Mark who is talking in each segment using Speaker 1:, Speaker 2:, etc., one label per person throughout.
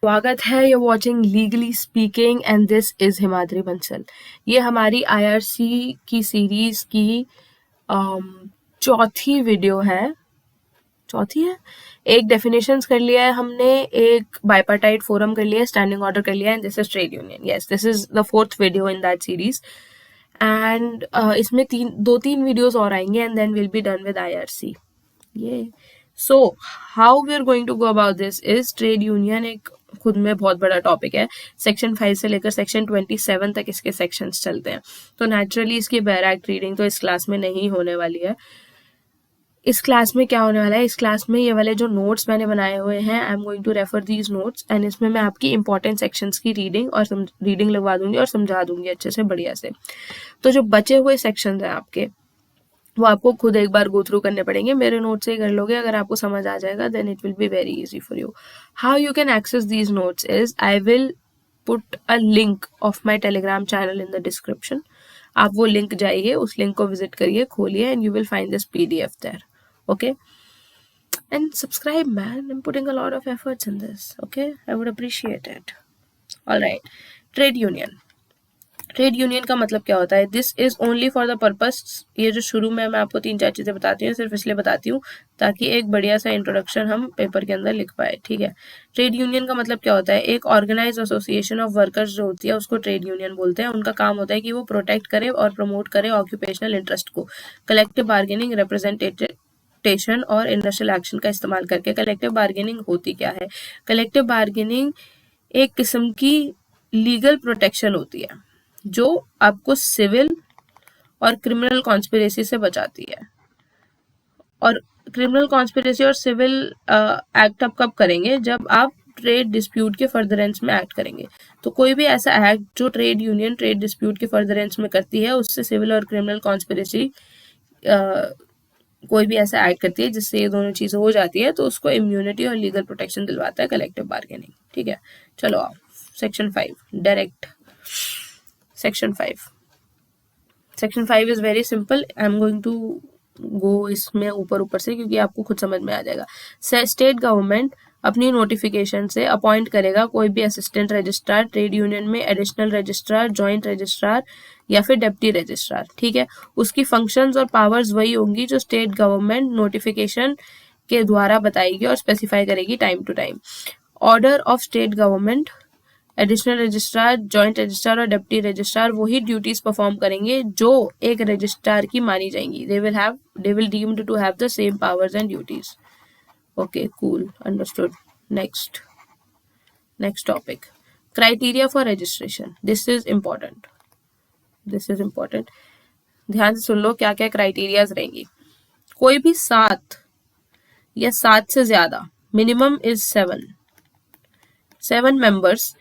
Speaker 1: स्वागत है, you watching legally speaking and this is Himadri Bansal. ये हमारी IRC की सीरीज की चौथी वीडियो है। चौथी है। एक डेफिनेशंस कर लिया है हमने, एक बाइपार्टाइट फोरम कर लिया है, स्टैंडिंग ऑर्डर कर लिया है, this is trade union. Yes, this is the fourth video in that series and इसमें दो तीन वीडियोस और आएंगे and then will be done with IRC। ये so how we are going to go about this is, trade union एक खुद में बहुत बड़ा टॉपिक है। सेक्शन 5 से लेकर सेक्शन 27 तक इसके सेक्शंस चलते हैं, तो नेचुरली इसकी बैरैक्ट रीडिंग तो इस क्लास में नहीं होने वाली है। इस क्लास में क्या होने वाला है, इस क्लास में ये वाले जो नोट्स मैंने बनाए हुए हैं, I am going to refer these notes and इसमें मैं आपकी इंपॉर्टेंट सेक्शंस की रीडिंग और रीडिंग लगवा दूंगी और समझा दूंगी अच्छे से, बढ़िया से। तो जो बचे हुए सेक्शंस हैं आपके, वो आपको खुद एक बार गो थ्रू करने पड़ेंगे। मेरे नोट से ही कर लोगे, अगर आपको समझ आ जाएगा then it will be very easy for you. How you can access these notes is, I will put a link of my Telegram channel in the description. आप वो लिंक जाइए, उस लिंक को विजिट करिए, खोलिए and you will find this PDF there. Okay, and subscribe man, I am putting a lot of efforts in this. Okay, I would appreciate it. Alright, trade union. Trade union का मतलब क्या होता है? This is only for the purpose, ये जो शुरू में मैं आपको 3-4 चीजें बताती हूँ सिर्फ इसलिए बताती हूँ ताकि एक बढ़िया सा इंट्रोडक्शन हम पेपर के अंदर लिख पाए, ठीक है। ट्रेड यूनियन का मतलब क्या होता है? एक ऑर्गेनाइज एसोसिएशन ऑफ वर्कर्स जो होती है उसको ट्रेड यूनियन बोलते हैं। उनका काम होता है कि वो प्रोटेक्ट करे और प्रमोट करे ऑक्यूपेशनल इंटरेस्ट को, कलेक्टिव बार्गेनिंग, रिप्रेजेंटेशन और इंडस्ट्रियल एक्शन का इस्तेमाल करके। कलेक्टिव बार्गेनिंग होती क्या है? कलेक्टिव बार्गेनिंग एक किस्म की लीगल प्रोटेक्शन होती है जो आपको सिविल और क्रिमिनल कॉन्स्पिरेसी से बचाती है। और क्रिमिनल कॉन्स्पिरेसी और सिविल एक्ट आप कब करेंगे? जब आप ट्रेड डिस्प्यूट के फर्दरेंस में एक्ट करेंगे। तो कोई भी ऐसा एक्ट जो ट्रेड यूनियन ट्रेड डिस्प्यूट के फर्दरेंस में करती है, उससे सिविल और क्रिमिनल कॉन्स्पिरेसी कोई भी ऐसा एक्ट करती है जिससे ये दोनों चीजें हो जाती है, तो उसको इम्यूनिटी और लीगल प्रोटेक्शन दिलवाता है कलेक्टिव बार्गेनिंग, ठीक है। चलो आओ, section 5 direct. Section 5. Section 5 is very simple. I am going to go इसमें ऊपर से क्योंकि आपको खुद समझ में आ जाएगा। स्टेट गवर्नमेंट अपनी नोटिफिकेशन से अपॉइंट करेगा कोई भी असिस्टेंट रजिस्ट्रार ट्रेड यूनियन में, एडिशनल रजिस्ट्रार, जॉइंट रजिस्ट्रार या फिर डेप्टी रजिस्ट्रार, ठीक है। उसकी फंक्शंस और पावर्स वही होंगी जो स्टेट गवर्नमेंट नोटिफिकेशन के द्वारा बताएगी और स्पेसिफाई करेगी time to time. Order of state government, additional registrar, joint registrar और डेप्टी रजिस्ट्रार वही ड्यूटीज परफॉर्म करेंगे जो एक रजिस्ट्रार की मानी जाएंगी। They will deemed to have the same powers and duties. Okay, cool, understood. Next topic, criteria for registration. This is important. ध्यान से सुन लो क्या क्या क्राइटेरियाज रहेंगी। कोई भी 7 या 7 से ज्यादा, मिनिमम इज 7 मेंबर्स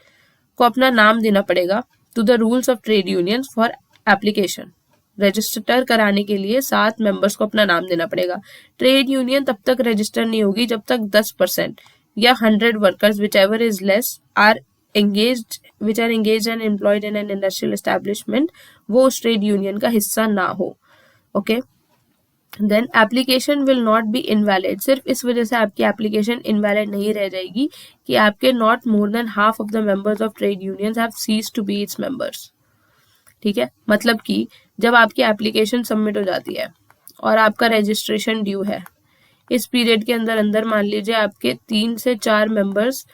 Speaker 1: को अपना नाम देना पड़ेगा to the rules of trade union for application. Register कराने के लिए 7 मेंबर्स को अपना नाम देना पड़ेगा। ट्रेड यूनियन तब तक रजिस्टर नहीं होगी जब तक 10% या 100 workers whichever is less are engaged and employed in an industrial establishment, वो उस ट्रेड यूनियन का हिस्सा ना हो। Okay, then application will not be invalid. सिर्फ इस वजह से आपकी एप्लीकेशन इनवैलिड नहीं रह जाएगी कि आपके not more than half of the members of trade unions have ceased to be its members, ठीक है। मतलब कि जब आपकी एप्लीकेशन सबमिट हो जाती है और आपका रजिस्ट्रेशन ड्यू है, इस पीरियड के अंदर मान लीजिए आपके 3 से 4 मेंबर्स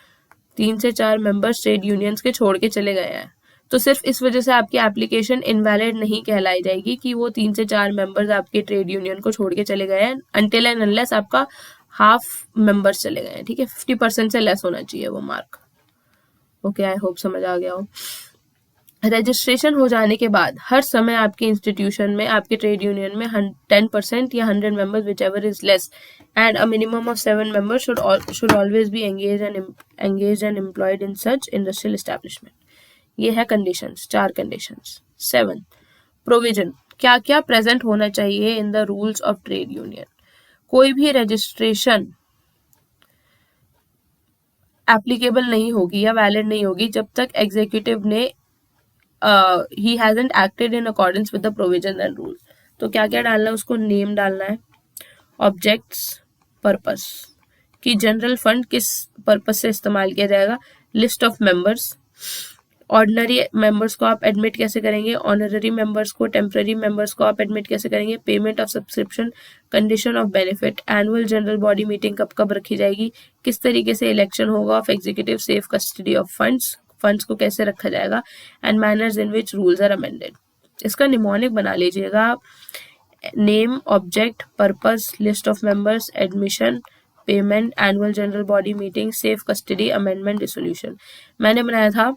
Speaker 1: ट्रेड यूनियंस के छोड़ के चले गए हैं, तो सिर्फ इस वजह से आपकी एप्लीकेशन इनवैलिड नहीं कहलाई जाएगी कि वो 3 से 4 मेंबर्स आपके ट्रेड यूनियन को छोड़ के चले गए हैं, अनटिल एंड अनलेस आपका हाफ मेंबर्स चले गए हैं, ठीक है। 50% से लेस होना चाहिए वो मार्क। ओके, आई होप समझ आ गया हो। रजिस्ट्रेशन हो जाने के बाद हर समय आपके इंस्टीट्यूशन में, आपके ट्रेड यूनियन में 10% या 100 members which ever is less and a minimum of 7 members should always be engaged and employed in such industrial establishment. ये है कंडीशंस, 4 कंडीशंस। 7 प्रोविजन, क्या क्या प्रेजेंट होना चाहिए in the rules of trade union. कोई भी रजिस्ट्रेशन एप्लीकेबल नहीं होगी या वैलिड नहीं होगी जब तक एग्जीक्यूटिव ने he hasn't acted in accordance with the provisions and rules। तो क्या क्या डालना है उसको? नेम डालना है, ऑब्जेक्ट्स, पर्पस, कि जनरल फंड किस पर्पज से इस्तेमाल किया जाएगा, list of members, ordinary members को आप एडमिट कैसे करेंगे, ऑनररी मेंबर्स को, टेम्पररी मेंबर्स को आप एडमिट कैसे करेंगे, payment of subscription, condition of benefit, annual general body meeting कब कब रखी जाएगी, किस तरीके से इलेक्शन होगा of executive, safe custody of funds को कैसे रखा जाएगा, and manners in which rules are amended. इसका निमोनिक बना लीजिएगा आप, name, object, purpose, list of members, admission, payment, annual general body meeting, safe custody, amendment, dissolution. मैंने बनाया था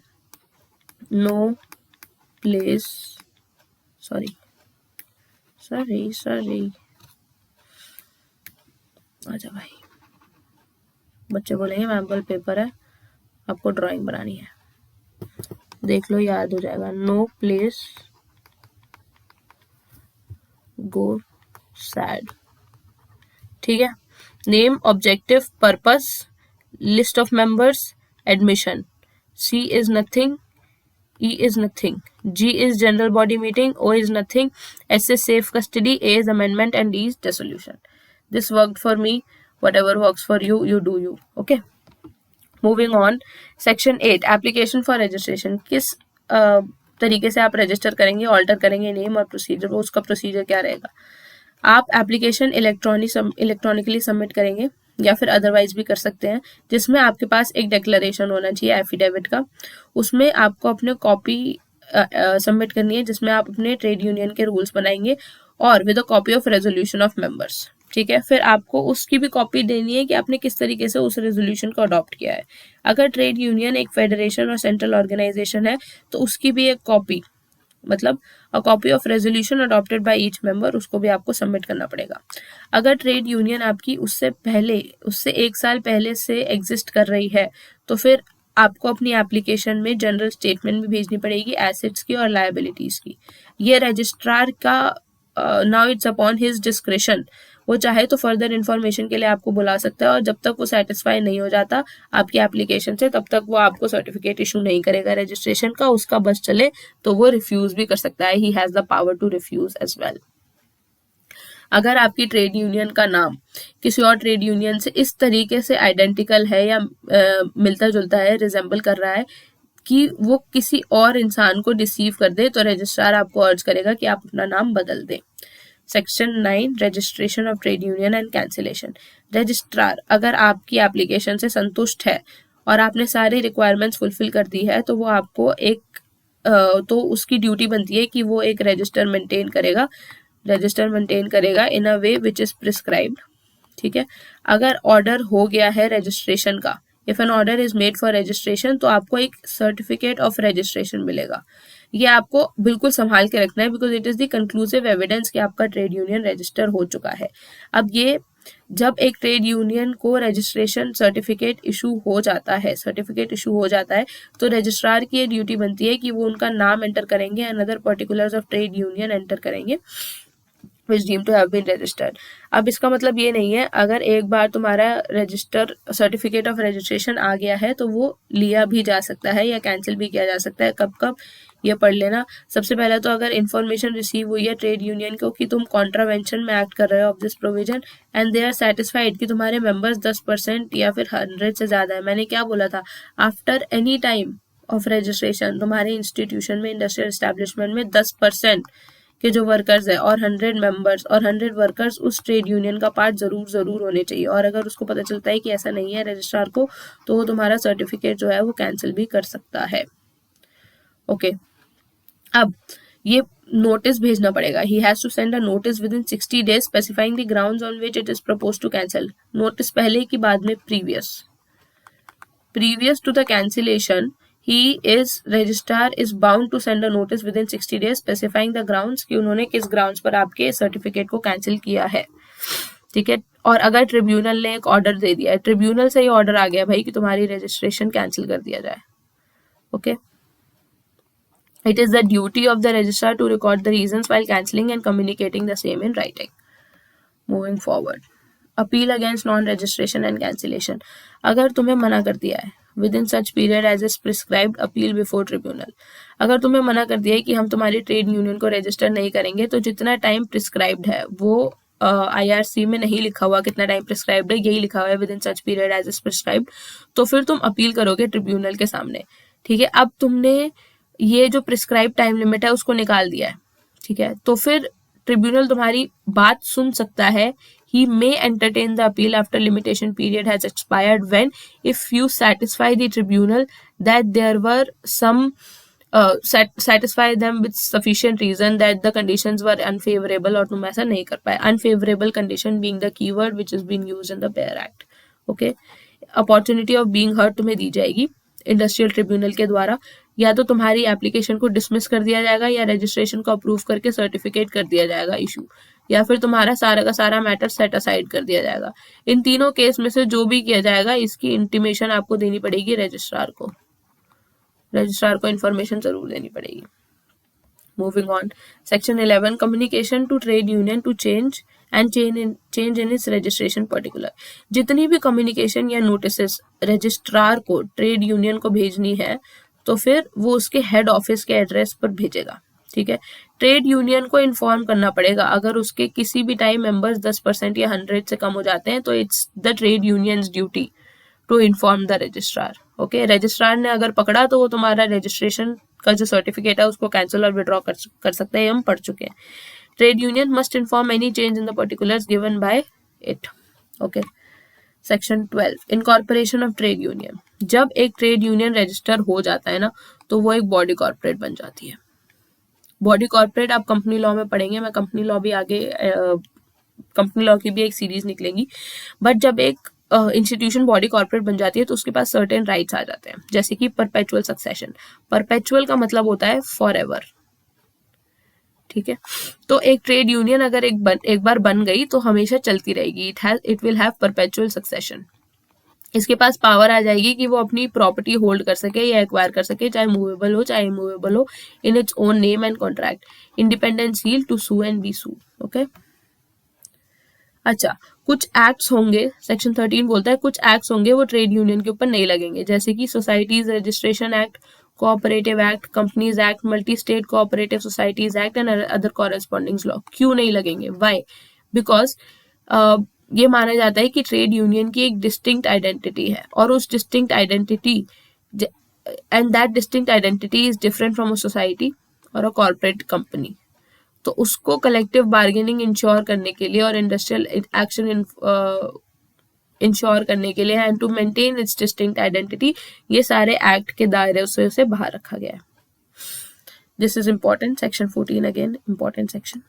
Speaker 1: नो प्लेस, सॉरी आजा भाई, बच्चे बोलेंगे मैम कल पेपर है, आपको ड्राइंग बनानी है, देख लो याद हो जाएगा। नो प्लेस गो सैड, ठीक है। Name, objective, purpose, list of members, admission, C is nothing, E is nothing, G is general body meeting, O is nothing, S is safe custody, A is amendment, and D is dissolution. This worked for me. Whatever works for you, you do you. Okay. Moving on, section 8, application for registration. किस तरीके से आप register करेंगे, alter करेंगे name और procedure, उसका procedure क्या रहेगा। आप एप्लीकेशन इलेक्ट्रॉनिकली सबमिट करेंगे या फिर अदरवाइज भी कर सकते हैं, जिसमें आपके पास एक डिक्लेरेशन होना चाहिए एफिडेविट का। उसमें आपको अपने कॉपी सबमिट करनी है, जिसमें आप अपने ट्रेड यूनियन के रूल्स बनाएंगे और with a copy of resolution of members, ठीक है। फिर आपको उसकी भी कॉपी देनी है कि आपने किस तरीके से उस रेजोल्यूशन को अडॉप्ट किया है। अगर ट्रेड यूनियन एक फेडरेशन और सेंट्रल ऑर्गेनाइजेशन है तो उसकी भी एक कॉपी, मतलब a copy of resolution adopted by each member, उसको भी आपको सबमिट करना पड़ेगा। अगर ट्रेड यूनियन आपकी उससे 1 साल पहले से एग्जिस्ट कर रही है तो फिर आपको अपनी एप्लीकेशन में जनरल स्टेटमेंट भी भेजनी पड़ेगी, एसेट्स की और लायबिलिटीज की। ये रजिस्ट्रार का now it's upon his discretion, वो चाहे तो फर्दर इन्फॉर्मेशन के लिए आपको बुला सकता है और जब तक वो सेटिस्फाई नहीं हो जाता आपकी एप्लीकेशन से तब तक वो आपको सर्टिफिकेट इशू नहीं करेगा रजिस्ट्रेशन का। उसका बस चले तो वो रिफ्यूज भी कर सकता है, he has the power to refuse as well. अगर आपकी ट्रेड यूनियन का नाम किसी और ट्रेड यूनियन से इस तरीके से आइडेंटिकल है या मिलता जुलता है, रिजेंबल कर रहा है कि वो किसी और इंसान को डिसीव कर दे, तो रजिस्ट्रार आपको अर्ज करेगा कि आप अपना नाम बदल दें। Section 9, registration of trade union and cancellation. Registrar अगर आपकी एप्लीकेशन से संतुष्ट है और आपने सारी रिक्वायरमेंट्स फुलफिल कर दी है तो वो आपको तो उसकी ड्यूटी बनती है कि वो एक रजिस्टर मेंटेन करेगा इन अ वे विच इज प्रिस्क्राइब्ड, ठीक है। अगर ऑर्डर हो गया है रजिस्ट्रेशन का, if an order is made for registration, तो आपको एक सर्टिफिकेट ऑफ रजिस्ट्रेशन मिलेगा। ये आपको बिल्कुल संभाल के रखना है because it is the conclusive evidence कि आपका ट्रेड यूनियन रजिस्टर हो चुका है। अब ये जब एक ट्रेड यूनियन को रजिस्ट्रेशन सर्टिफिकेट इशू हो जाता है तो रजिस्ट्रार की ये ड्यूटी बनती है कि वो उनका नाम एंटर करेंगे and other particulars of trade union enter करेंगे which deemed to have been registered। अब इसका मतलब ये नहीं है अगर एक बार तुम्हारा रजिस्टर सर्टिफिकेट ऑफ रजिस्ट्रेशन आ गया है तो वो लिया भी जा सकता है या कैंसिल भी किया जा सकता है। कब ये पढ़ लेना। सबसे पहले तो अगर इन्फॉर्मेशन रिसीव हुई है ट्रेड यूनियन को कि तुम कॉन्ट्रावेंशन में एक्ट कर रहे हो of this provision and they are satisfied कि तुम्हारे मेंबर्स 10% या फिर 100 से ज़्यादा है। मैंने क्या बोला था, after any time of registration तुम्हारे इंस्टीट्यूशन में, इंडस्ट्रियल एस्टेब्लिशमेंट में 10% के जो वर्कर्स है और 100 मेंबर्स और 100 वर्कर्स उस ट्रेड यूनियन का पार्ट जरूर होने चाहिए। और अगर उसको पता चलता है कि ऐसा नहीं है रजिस्ट्रार को, तो वो तुम्हारा सर्टिफिकेट जो है वो कैंसिल भी कर सकता है। ओके, अब ये नोटिस भेजना पड़ेगा। He has to send a notice within 60 days specifying the grounds on which it is propose to cancel. Notice पहले की बाद में previous to the cancellation registrar is bound to send a notice within 60 days specifying the grounds कि उन्होंने किस grounds पर आपके certificate को कैंसिल किया है, ठीक है। और अगर ट्रिब्यूनल ने एक ऑर्डर दे दिया है, ट्रिब्यूनल से ही ऑर्डर आ गया भाई कि तुम्हारी रजिस्ट्रेशन कैंसिल कर दिया जाए, okay, it is the duty of the registrar to record the reasons while cancelling and communicating the same in writing. Moving forward, appeal against non-registration and cancellation। अगर तुम्हें मना कर दिया है within such period as is prescribed, appeal before tribunal। अगर तुम्हें मना कर दिया है कि हम तुम्हारी ट्रेड यूनियन को रजिस्टर नहीं करेंगे, तो जितना टाइम प्रिस्क्राइब्ड है वो IRC में नहीं लिखा हुआ कितना टाइम प्रिस्क्राइब्ड है, यही लिखा हुआ है within such period as is prescribed, तो फिर तुम अपील करोगे ट्रिब्यूनल के सामने। ठीक है, अब तुमने ये जो प्रिस्क्राइब टाइम लिमिट है उसको निकाल दिया है। ठीक है, तो फिर ट्रिब्यूनल तुम्हारी बात सुन सकता है। He may entertain the appeal after limitation period has expired when, if you satisfy the tribunal that there were some satisfy them with sufficient reason that the conditions were unfavorable, और तुम ऐसा नहीं कर पाए। Unfavorable condition being the keyword which is being used in the PAIR Act. Okay, opportunity of being heard तुम्हें दी जाएगी industrial tribunal के द्वारा। या तो तुम्हारी एप्लीकेशन को डिसमिस कर दिया जाएगा, या रजिस्ट्रेशन को अप्रूव करके सर्टिफिकेट कर दिया जाएगा इशू, या फिर तुम्हारा सारा का सारा मैटर सेट असाइड कर दिया जाएगा। इन तीनों केस में से जो भी किया जाएगा इसकी इंटीमेशन आपको देनी पड़ेगी रजिस्ट्रार को। रजिस्ट्रार को इन्फॉर्मेशन जरूर देनी पड़ेगी। Moving on, section 11, communication to trade union to change and change in its registration particular. जितनी भी कम्युनिकेशन या नोटिस रजिस्ट्रार को ट्रेड यूनियन को भेजनी है तो फिर वो उसके हेड ऑफिस के एड्रेस पर भेजेगा। ठीक है, ट्रेड यूनियन को इन्फॉर्म करना पड़ेगा। अगर उसके किसी भी टाइम मेंबर्स 10% या 100 से कम हो जाते हैं तो it's the trade unions duty to inform the registrar. Okay, registrar ने अगर पकड़ा तो वो तुम्हारा रजिस्ट्रेशन का जो सर्टिफिकेट है उसको कैंसिल और विड्रॉ कर सकते हैं, हम पढ़ चुके हैं। Trade union must inform any change in the particulars given by it. Okay, section 12, incorporation of trade union. जब एक ट्रेड यूनियन रजिस्टर हो जाता है ना तो वो एक बॉडी कॉर्पोरेट बन जाती है। बॉडी कॉर्पोरेट आप कंपनी लॉ में पढ़ेंगे, मैं कंपनी लॉ भी आगे कंपनी लॉ की भी एक सीरीज निकलेगी। बट जब एक इंस्टीट्यूशन बॉडी कॉर्पोरेट बन जाती है तो उसके पास सर्टेन राइट्स आ जाते हैं, जैसे कि परपेचुअल सक्सेशन। परपेचुअल का मतलब होता है फॉर एवर। ठीक है, तो एक ट्रेड यूनियन अगर एक बार बन गई तो हमेशा चलती रहेगी। It will have perpetual succession. इसके पास पावर आ जाएगी कि वो अपनी प्रॉपर्टी होल्ड कर सके या एक्वायर कर सके, चाहे मूवेबल हो चाहे इमूवेबल हो, in its own name and contract, independent seal to sue and be sue. Okay, अच्छा, कुछ एक्ट्स होंगे, सेक्शन 13 बोलता है कुछ एक्ट्स होंगे वो ट्रेड यूनियन के ऊपर नहीं लगेंगे, जैसे कि societies registration act, cooperative act, companies act, multi state cooperative societies act and other corresponding law. क्यों नहीं लगेंगे? वाई? बिकॉज ये माना जाता है कि ट्रेड यूनियन की एक डिस्टिंक्ट आइडेंटिटी है, और उस distinct identity and that distinct identity is different from a society और अ कॉर्पोरेट कंपनी। तो उसको कलेक्टिव बार्गेनिंग इंश्योर करने के लिए और इंडस्ट्रियल एक्शन इंश्योर करने के लिए and to maintain its distinct identity, ये सारे एक्ट के दायरे से उसे बाहर रखा गया है। This is important, section 14 again important section,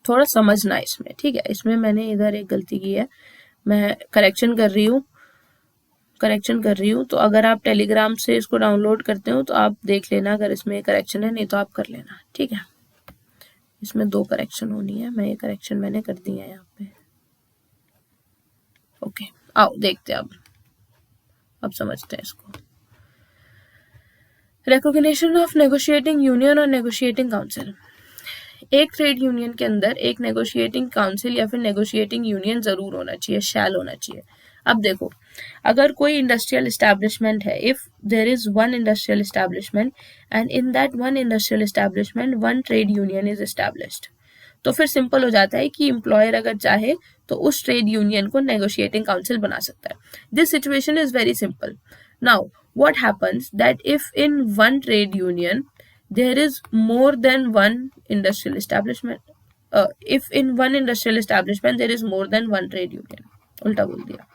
Speaker 1: थोड़ा समझना इसमें। ठीक है, इसमें मैंने इधर एक गलती की है, मैं करेक्शन कर रही हूँ, तो अगर आप टेलीग्राम से इसको डाउनलोड करते हो तो आप देख लेना अगर इसमें करेक्शन है, नहीं तो आप कर लेना। ठीक है, इसमें 2 करेक्शन होनी है, मैं ये करेक्शन मैंने कर दी है यहाँ पे। ओके, आओ देखते हैं अब समझते हैं इसको। रिकॉग्निशन ऑफ नेगोशिएटिंग यूनियन और नेगोशिएटिंग काउंसिल। एक ट्रेड यूनियन के अंदर एक नेगोशिएटिंग काउंसिल या फिर नेगोशिएटिंग यूनियन जरूर होना चाहिए, शैल होना चाहिए। अब देखो, अगर कोई इंडस्ट्रियल एस्टैब्लिशमेंट है, if there is one industrial establishment and in that one industrial establishment one trade union is established, तो फिर सिंपल हो जाता है कि एम्प्लॉयर अगर चाहे तो उस ट्रेड यूनियन को नेगोशिएटिंग काउंसिल बना सकता है। This situation is very simple. Now what happens that if in one trade union there is more than one industrial establishment, if in one industrial establishment there is more than one trade union, उल्टा बोल दिया,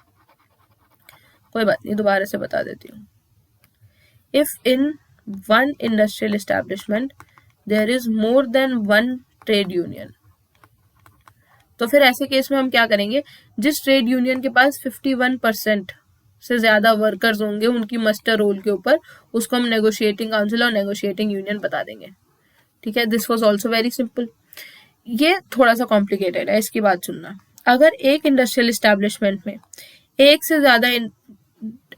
Speaker 1: कोई बात नहीं, दोबारा से बता देती हूँ। if in one industrial establishment there is more than one trade union, तो फिर ऐसे केस में हम क्या करेंगे, जिस ट्रेड यूनियन के पास 51% से ज्यादा वर्कर्स होंगे उनकी मस्टर रोल के ऊपर, उसको हम नेगोशिएटिंग काउंसिल और नेगोशिएटिंग यूनियन बता देंगे। ठीक है, this was also very simple. ये थोड़ा सा कॉम्प्लिकेटेड है, इसकी बात सुनना। अगर एक इंडस्ट्रियल एस्टैब्लिशमेंट में एक से ज्यादा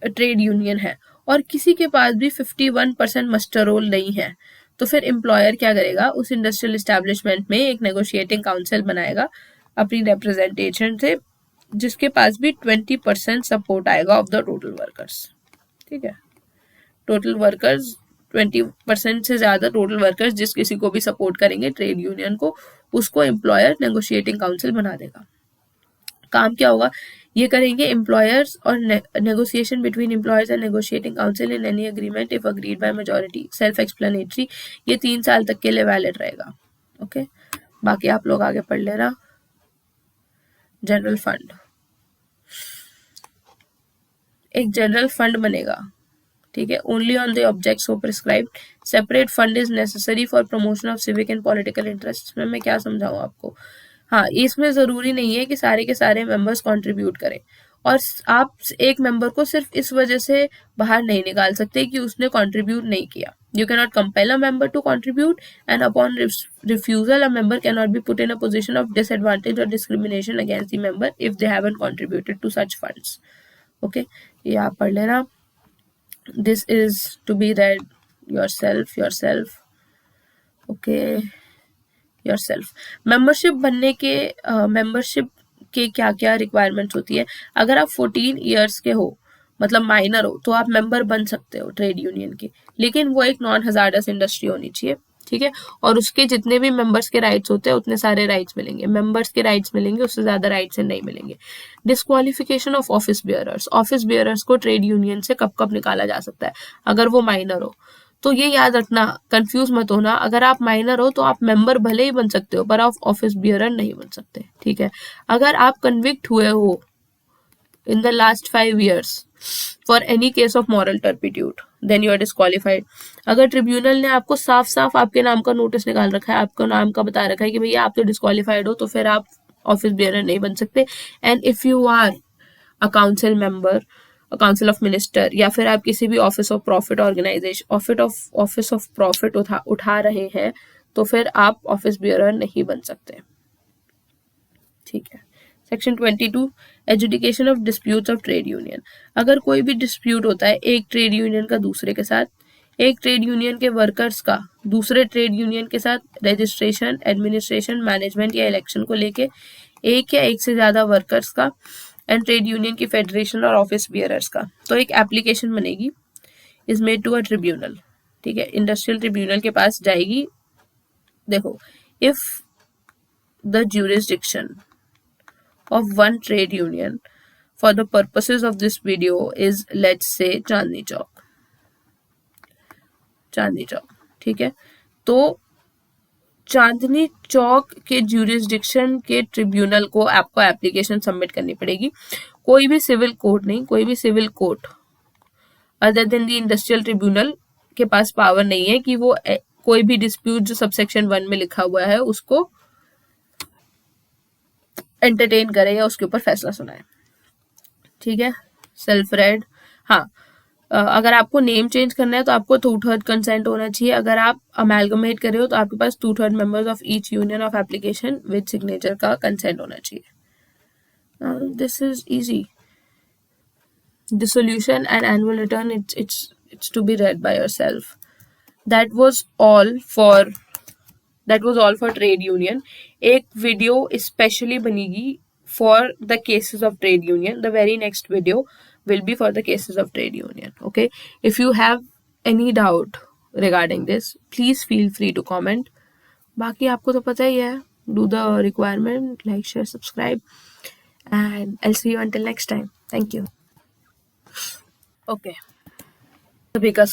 Speaker 1: ट्रेड यूनियन है और किसी के पास भी 51% मस्टर रोल नहीं है, तो फिर एम्प्लॉयर क्या करेगा, उस इंडस्ट्रियल एस्टैब्लिशमेंट में एक नेगोशिएटिंग काउंसिल बनाएगा अपनी रिप्रेजेंटेशन से, जिसके पास भी 20% सपोर्ट आएगा ऑफ द टोटल वर्कर्स। ठीक है, टोटल वर्कर्स 20% से ज्यादा टोटल वर्कर्स जिस किसी को भी सपोर्ट करेंगे ट्रेड यूनियन को, उसको एम्प्लॉयर नेगोशिएटिंग काउंसिल बना देगा। काम क्या होगा, ये करेंगे एम्प्लॉयर्स और negotiation between employers and negotiating council in any agreement if agreed by majority, self explanatory. ये 3 साल तक के लिए वैलिड रहेगा। ओके, बाकी आप लोग आगे पढ़ लेना। जनरल फंड, एक जनरल फंड बनेगा, ठीक है, only on the object so prescribed. Separate fund is necessary for promotion of civic and political interest. मैं क्या समझाऊं आपको, हाँ, इसमें जरूरी नहीं है कि सारे के सारे मेंबर्स कंट्रीब्यूट करें, और आप एक मेंबर को सिर्फ इस वजह से बाहर नहीं निकाल सकते कि उसने कंट्रीब्यूट नहीं किया। You can not compel a member to contribute and upon refusal a member can not be put in a position of disadvantage और discrimination against the member if they haven't contributed to such funds. Okay, ये आप पढ़ लेना। This is to be read yourself. Okay, yourself. Membership बनने के membership के क्या क्या रिक्वायरमेंट्स होती है। अगर आप 14 ईयर्स के हो, मतलब माइनर हो, तो आप मेंबर बन सकते हो ट्रेड यूनियन की, लेकिन वो एक नॉन हजार्डस इंडस्ट्री होनी चाहिए, ठीक है। और उसके जितने भी मेंबर्स के राइट्स होते हैं उतने सारे राइट्स मिलेंगे, मेंबर्स के राइट्स मिलेंगे, उससे ज्यादा राइट्स नहीं मिलेंगे। Disqualification of office bearers, office bearers को ट्रेड यूनियन से कब कब निकाला जा सकता है, अगर वो माइनर हो। तो ये याद रखना, कंफ्यूज मत होना, अगर आप माइनर हो तो आप मेंबर भले ही बन सकते हो पर आप ऑफिस बियरर नहीं बन सकते, ठीक है। अगर आप कन्विक्ट हुए हो in the last 5 years for any case of moral turpitude then you are disqualified। अगर ट्रिब्यूनल ने आपको साफ साफ आपके नाम का नोटिस निकाल रखा है, आपको नाम का बता रखा है कि भैया आप तो डिस्क्वालिफाइड हो, तो फिर आप ऑफिस बियरर नहीं बन सकते। And if you are a council member, council of minister, या फिर आप किसी भी office of profit organisation office of profit उठा रहे हैं, तो फिर आप ऑफिस बियरर नहीं बन सकते, ठीक है। Section 22 adjudication of disputes of trade union. अगर कोई भी डिस्प्यूट होता है एक ट्रेड यूनियन का दूसरे के साथ, एक ट्रेड यूनियन के वर्कर्स का दूसरे ट्रेड यूनियन के साथ रजिस्ट्रेशन, एडमिनिस्ट्रेशन, मैनेजमेंट या इलेक्शन को लेके, एक या एक से ज्यादा वर्कर्स का, एंड ट्रेड यूनियन की फेडरेशन और ऑफिस बियरर्स का, तो एक एप्लीकेशन बनेगी, is made to a tribunal, ठीक है, इंडस्ट्रियल ट्रिब्यूनल के पास जाएगी। देखो, if the jurisdiction of one trade union for the purposes of this video is, let's say, Chandni Chowk, ठीक है। तो चांदनी चौक के ज्यूरिसडिक्शन के ट्रिब्यूनल को आपको एप्लीकेशन सबमिट करनी पड़ेगी। कोई भी सिविल कोर्ट नहीं, कोई भी civil court other than the industrial tribunal के पास पावर नहीं है कि वो कोई भी डिस्प्यूट जो सबसेक्शन 1 में लिखा हुआ है उसको एंटरटेन करे या उसके ऊपर फैसला सुनाए, ठीक है। सेल्फ रेड, हाँ, अगर आपको नेम चेंज करना है तो आपको 2/3 कंसेंट होना चाहिए। अगर आप अमेलगमेट कर रहे हो तो आपके पास 2/3 members of each union of application with signature का कंसेंट होना चाहिए। This is easy. Dissolution and annual return, it's to be read by yourself. That was all for trade union. एक वीडियो स्पेशली बनेगी for the cases of trade union. The very next video will be for the cases of trade union. Okay, if you have any doubt regarding this, please feel free to comment. बाकी आपको तो पता ही है, do the requirement, like, share, subscribe, and I'll see you until next time. Thank you. Okay, सभी का